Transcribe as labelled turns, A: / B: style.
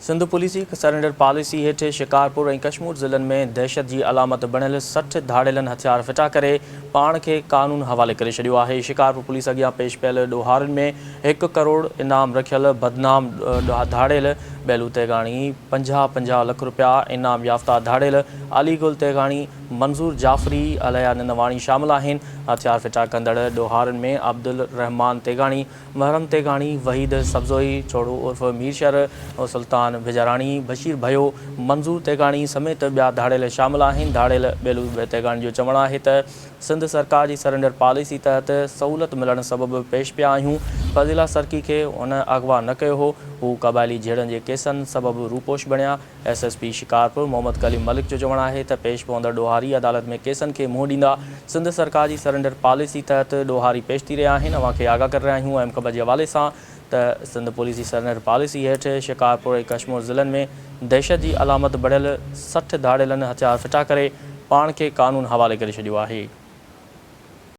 A: Sindh police जी surrender policy हेठ शिकारपुर और कश्मीर ज़िलनि में दहशत की अलामत बणियल 60 धाड़ेलनि हथियार फिटा करे पान के कानून हवाले करे छॾियो है। शिकारपुर पुलिस अॻियां पेश पियल ॾोहारनि में 1 करोड़ इनाम रखियल बदनाम धाड़ेल बेलू तेगाणी, 50-50 लाख रुपया इनाम याफ्ता धाड़ेल अलीगुल तेगाणी, मंजूर जाफरी, अलया नंदवाणी शामिल आहिनि। हथियार फिटा कंदड़ ॾोहारनि में अब्दुल रहमान तेगाणी, महरम तेगाणी, वहीद सब्ज़ोई चोड़ो उर्फ मीरशर, सुल्तान बिजराणी, बशीर भयो, मंजूर तेगाणी समेत ॿिया धाड़ेल शामिल आहिनि। धाड़ेल बेलू तेगाणी जो चवणु आहे त सिंध सरकार की सरेंडर पॉलिसी तहत सहूलत मिलण सबब पेश पिया आहियूं। फज़ीला सरकी के उन अगवा न कयो हो, हू क़बाइली झेड़नि जे केसनि सबब रूपोश बणिया। SSP शिकारपुर मोहम्मद कलीम मलिक जो चवणु आहे त पेश पवंदड़ ॾोहारी अदालत में केसनि खे मुंहुं ॾींदा। सिंध सरकार की सरेंडर पॉलिसी तहत ॾोहारी पेश थी रहिया आहिनि। अवां खे आगाह करे रहिया आहियूं अहम ख़बर जे हवाले सां त सिंध पुलिस जी सरेंडर पॉलिसी हेठ शिकारपुर और कश्मीर ज़िलनि में दहशत की अलामत बढ़ियल 60 धाड़ेलनि हथियार फिटा करे पान के कानून हवाले करे छॾियो आहे।